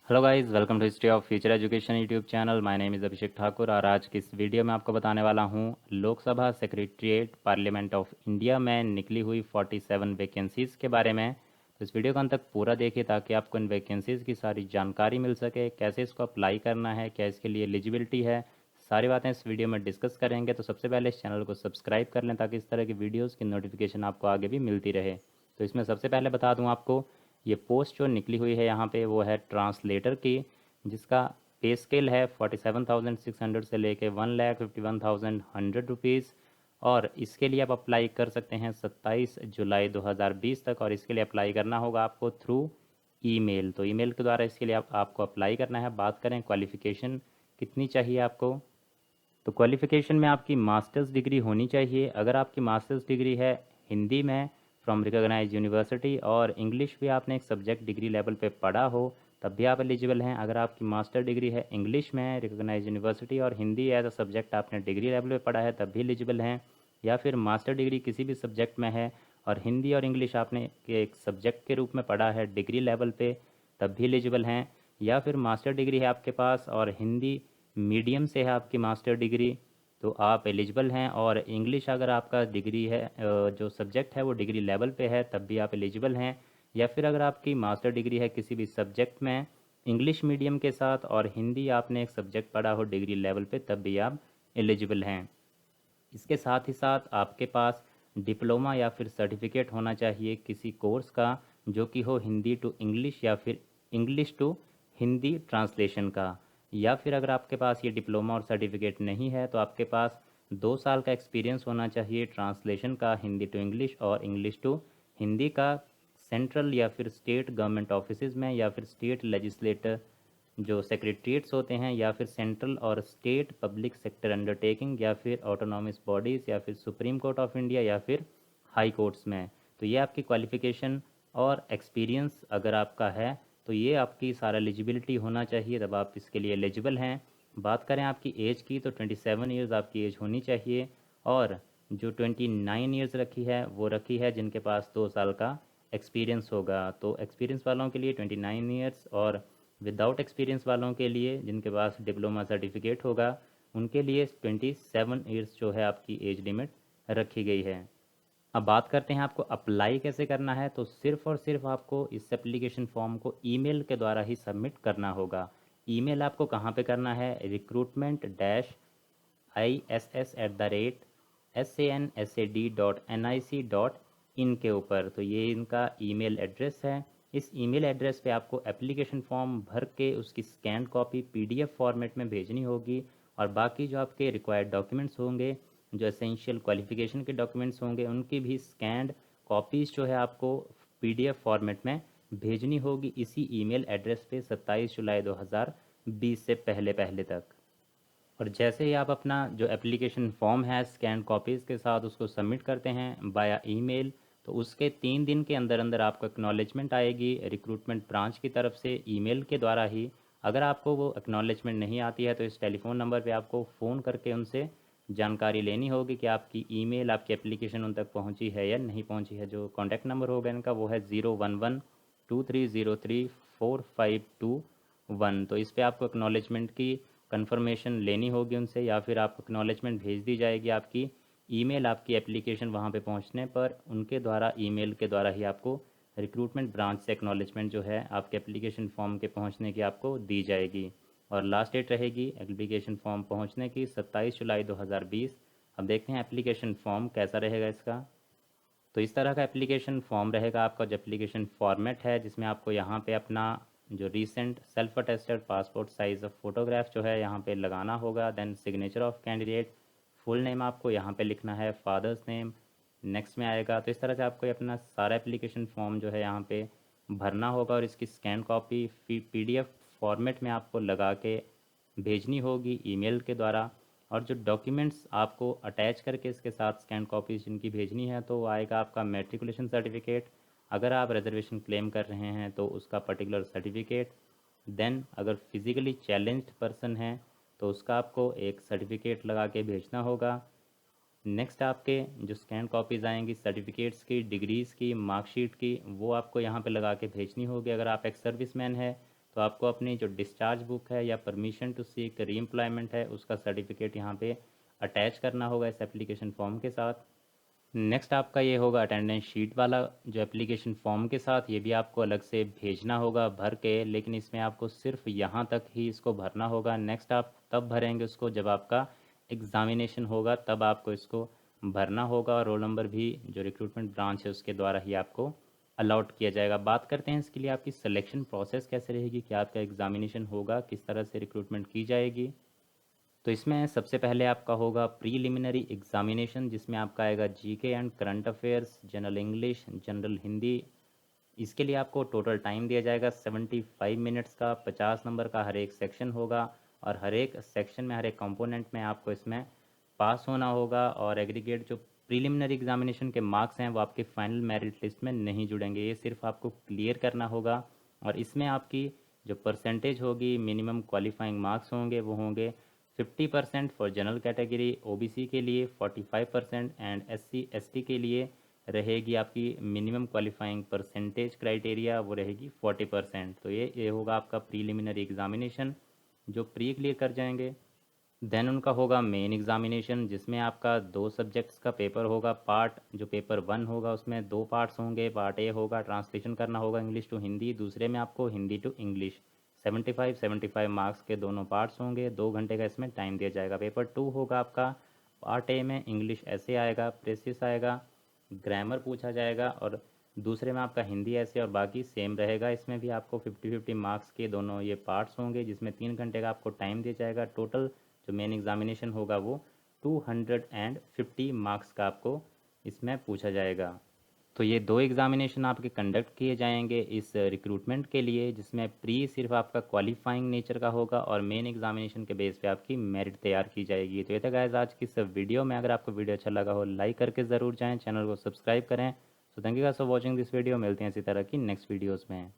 Hello guys, welcome to history of future education YouTube channel. My name is Abhishek Thakur और आज की इस video में आपको बताने वाला हूं Lok Sabha secretariat parliament of India में निकली हुई 47 वैकेंसीज़ के बारे में। तो इस वीडियो को अंत तक पूरा देखिए ताकि आपको इन वैकेंसीज़ की सारी जानकारी मिल सके, कैसे इसको अप्लाई करना है, क्या इसके लिए एलिजिबिलिटी है, सारी बातें इस वीडियो में डिस्कस करेंगे। तो सबसे पहले इस चैनल को सब्सक्राइब कर लें ताकि इस तरह की वीडियोज़ की नोटिफिकेशन आपको आगे भी मिलती रहे। तो इसमें सबसे पहले बता दूँ आपको, ये पोस्ट जो निकली हुई है यहाँ पे वो है ट्रांसलेटर की, जिसका पे स्केल है 47,600 से लेके 1,51,100 रुपीज़। और इसके लिए आप अप्लाई कर सकते हैं 27 जुलाई 2020 तक, और इसके लिए अप्लाई करना होगा आपको थ्रू ईमेल। तो ईमेल के द्वारा इसके लिए आपको अप्लाई करना है। बात करें क्वालिफ़िकेशन कितनी चाहिए आपको, तो क्वालिफ़िकेशन में आपकी मास्टर्स डिग्री होनी चाहिए। अगर आपकी मास्टर्स डिग्री है हिंदी में फ्रॉम रिकॉग्नाइज यूनिवर्सिटी, और इंग्लिश भी आपने एक सब्जेक्ट डिग्री लेवल पे पढ़ा हो, तब भी आप एलिजिबल हैं। अगर आपकी मास्टर डिग्री है इंग्लिश में रिकॉग्नाइज यूनिवर्सिटी और हिंदी एज अ सब्जेक्ट आपने डिग्री लेवल पे पढ़ा है, तब भी एलिजिबल हैं। या फिर मास्टर डिग्री किसी भी सब्जेक्ट में है और हिंदी और इंग्लिश आपने एक सब्जेक्ट के रूप में पढ़ा है डिग्री लेवल पे, तब भी एलिजिबल हैं। या फिर मास्टर डिग्री है आपके पास और हिंदी मीडियम से है आपकी मास्टर डिग्री, तो आप एलिजिबल हैं। और इंग्लिश अगर आपका डिग्री है जो सब्जेक्ट है वो डिग्री लेवल पे है, तब भी आप एलिजिबल हैं। या फिर अगर आपकी मास्टर डिग्री है किसी भी सब्जेक्ट में इंग्लिश मीडियम के साथ और हिंदी आपने एक सब्जेक्ट पढ़ा हो डिग्री लेवल पे, तब भी आप एलिजिबल हैं। इसके साथ ही साथ आपके पास डिप्लोमा या फिर सर्टिफिकेट होना चाहिए किसी कोर्स का, जो कि हो हिंदी टू इंग्लिश या फिर इंग्लिश टू हिंदी ट्रांसलेशन का। या फिर अगर आपके पास ये डिप्लोमा और सर्टिफिकेट नहीं है तो आपके पास 2 साल का एक्सपीरियंस होना चाहिए ट्रांसलेशन का, हिंदी टू इंग्लिश और इंग्लिश टू हिंदी का, सेंट्रल या फिर स्टेट गवर्नमेंट ऑफिस में या फिर स्टेट लेजिस्लेटर जो सेक्रेटरीट्स होते हैं, या फिर सेंट्रल और स्टेट पब्लिक सेक्टर अंडरटेकिंग, या फिर ऑटोनॉमस बॉडीज़, या फिर सुप्रीम कोर्ट ऑफ इंडिया, या फिर हाई कोर्ट्स में। तो ये आपकी क्वालिफ़िकेशन और एक्सपीरियंस अगर आपका है तो ये आपकी सारा एलिजिबिलिटी होना चाहिए, तब आप इसके लिए एलिजिबल हैं। बात करें आपकी एज की तो 27 ईयर्स आपकी एज होनी चाहिए, और जो 29 ईयर्स रखी है वो रखी है जिनके पास 2 साल का एक्सपीरियंस होगा। तो एक्सपीरियंस वालों के लिए 29 ईयर्स, और विदाउट एक्सपीरियंस वालों के लिए जिनके पास डिप्लोमा सर्टिफिकेट होगा उनके लिए 27 ईयर्स जो है आपकी एज लिमिट रखी गई है। अब बात करते हैं आपको अप्लाई कैसे करना है। तो सिर्फ़ और सिर्फ आपको इस एप्लीकेशन फॉर्म को ईमेल के द्वारा ही सबमिट करना होगा। ईमेल आपको कहाँ पे करना है, recruitment-iss@SANSAD.nic.in के ऊपर। तो ये इनका ईमेल एड्रेस है। इस ईमेल एड्रेस पे आपको एप्लीकेशन फॉर्म भर के उसकी स्कैन कॉपी पीडीएफ फॉर्मेट में भेजनी होगी, और बाकी जो आपके रिक्वायर्ड डॉक्यूमेंट्स होंगे, जो एसेंशियल क्वालिफिकेशन के डॉक्यूमेंट्स होंगे, उनकी भी स्कैंड कॉपीज़ जो है आपको पीडीएफ फॉर्मेट में भेजनी होगी इसी ईमेल एड्रेस पे 27 जुलाई 2020 से पहले पहले तक। और जैसे ही आप अपना जो एप्लीकेशन फॉर्म है स्कैन कॉपीज़ के साथ उसको सबमिट करते हैं बाया ईमेल, तो उसके 3 दिन के अंदर अंदर आपको एक्नॉलेजमेंट आएगी रिक्रूटमेंट ब्रांच की तरफ से ईमेल के द्वारा ही। अगर आपको वो एक्नॉलेजमेंट नहीं आती है तो इस टेलीफोन नंबर पे आपको फ़ोन करके उनसे जानकारी लेनी होगी कि आपकी ईमेल आपकी एप्लीकेशन उन तक पहुंची है या नहीं पहुंची है। जो कॉन्टैक्ट नंबर होगा इनका वो है 011-2303-4521। तो इस पर आपको एक्नॉलेजमेंट की कंफर्मेशन लेनी होगी उनसे, या फिर आपको एक्नॉलेजमेंट भेज दी जाएगी आपकी ईमेल आपकी एप्लीकेशन वहाँ पे पहुँचने पर। उनके द्वारा ईमेल के द्वारा ही आपको रिक्रूटमेंट ब्रांच से एक्नॉलेजमेंट जो है आपके एप्लीकेशन फॉर्म के पहुँचने की आपको दी जाएगी। और लास्ट डेट रहेगी एप्लीकेशन फॉर्म पहुँचने की 27 जुलाई 2020। अब देखते हैं एप्लीकेशन फॉर्म कैसा रहेगा इसका। तो इस तरह का एप्लीकेशन फॉर्म रहेगा आपका, जो एप्लीकेशन फॉर्मेट है, जिसमें आपको यहाँ पे अपना जो recent self attested passport size of photograph जो है यहाँ पे लगाना होगा। Then signature of candidate, full name आपको यहाँ पे लिखना है, फादर्स नेम नेक्स्ट में आएगा। तो इस तरह से आपको अपना सारा एप्लीकेशन फॉर्म जो है यहाँ पे भरना होगा, और इसकी स्कैन कॉपी पीडीएफ फॉर्मेट में आपको लगा के भेजनी होगी ईमेल के द्वारा। और जो डॉक्यूमेंट्स आपको अटैच करके इसके साथ स्कैन कॉपीज जिनकी भेजनी है, तो वो आएगा आपका मेट्रिकुलेशन सर्टिफिकेट, अगर आप रिजर्वेशन क्लेम कर रहे हैं तो उसका पर्टिकुलर सर्टिफिकेट। देन अगर फिज़िकली चैलेंज्ड पर्सन है तो उसका आपको एक सर्टिफिकेट लगा के भेजना होगा। नेक्स्ट आपके जो स्कैन कॉपीज़ आएंगी सर्टिफिकेट्स की, डिग्रीज़ की, मार्कशीट की, वो आपको यहाँ पे लगा के भेजनी होगी अगर आप एक सर्विसमैन है। तो आपको अपनी जो डिस्चार्ज बुक है या परमिशन टू सीक रीएम्प्लॉयमेंट है उसका सर्टिफिकेट यहाँ पे अटैच करना होगा इस एप्लीकेशन फॉर्म के साथ। नेक्स्ट आपका ये होगा अटेंडेंस शीट वाला जो एप्लीकेशन फॉर्म के साथ, ये भी आपको अलग से भेजना होगा भर के, लेकिन इसमें आपको सिर्फ यहाँ तक ही इसको भरना होगा। नेक्स्ट आप तब भरेंगे उसको जब आपका एग्ज़ामिनेशन होगा, तब आपको इसको भरना होगा और रोल नंबर भी जो रिक्रूटमेंट ब्रांच है उसके द्वारा ही आपको अलाउट किया जाएगा। बात करते हैं इसके लिए आपकी सिलेक्शन प्रोसेस कैसे रहेगी, क्या आपका एग्ज़ामिनेशन होगा, किस तरह से रिक्रूटमेंट की जाएगी। तो इसमें सबसे पहले आपका होगा प्रीलिमिनरी एग्जामिनेशन, जिसमें आपका आएगा GK and current affairs, general English, general Hindi. इसके लिए आपको टोटल टाइम दिया जाएगा 75 मिनट्स का, 50 नंबर का हर एक सेक्शन होगा और हर एक सेक्शन में हर एक कंपोनेंट में आपको इसमें पास होना होगा। और एग्रीगेट जो प्रीलिमिनरी एग्जामिनेशन के मार्क्स हैं वो आपके फाइनल मेरिट लिस्ट में नहीं जुड़ेंगे, ये सिर्फ आपको क्लियर करना होगा। और इसमें आपकी जो परसेंटेज होगी, मिनिमम क्वालिफाइंग मार्क्स होंगे वो होंगे 50% फॉर जनरल कैटेगरी, ओबीसी के लिए 45% एंड एससी एसटी के लिए रहेगी आपकी मिनिमम क्वालिफाइंग परसेंटेज क्राइटेरिया, वो रहेगी 40%। तो ये होगा आपका प्रीलिमिनरी एग्जामिनेशन जो प्री क्लियर कर जाएंगे। देन उनका होगा मेन एग्जामिनेशन, जिसमें आपका 2 सब्जेक्ट्स का पेपर होगा। पार्ट जो पेपर 1 होगा उसमें 2 पार्ट्स होंगे। पार्ट ए होगा ट्रांसलेशन करना होगा इंग्लिश टू हिंदी, दूसरे में आपको हिंदी टू इंग्लिश। 75 मार्क्स के दोनों पार्ट्स होंगे, 2 घंटे का इसमें टाइम दिया जाएगा। पेपर 2 होगा आपका, पार्ट ए में इंग्लिश ऐसे आएगा, प्रेसिस आएगा, ग्रामर पूछा जाएगा, और दूसरे में आपका हिंदी ऐसे और बाकी सेम रहेगा। इसमें भी आपको 50-50 मार्क्स के दोनों ये पार्ट्स होंगे, जिसमें 3 घंटे का आपको टाइम दिया जाएगा। टोटल जो मेन एग्जामिनेशन होगा वो 250 मार्क्स का आपको इसमें पूछा जाएगा। तो ये 2 एग्जामिनेशन आपके कंडक्ट किए जाएंगे इस रिक्रूटमेंट के लिए, जिसमें प्री सिर्फ आपका क्वालिफाइंग नेचर का होगा और मेन एग्जामिनेशन के बेस पे आपकी मेरिट तैयार की जाएगी। तो ये था गाइस आज की इस वीडियो में। अगर आपको वीडियो अच्छा लगा हो लाइक करके ज़रूर जाएँ, चैनल को सब्सक्राइब करें। So thank you guys for watching this video. मिलते हैं इसी तरह की नेक्स्ट वीडियोज़ में।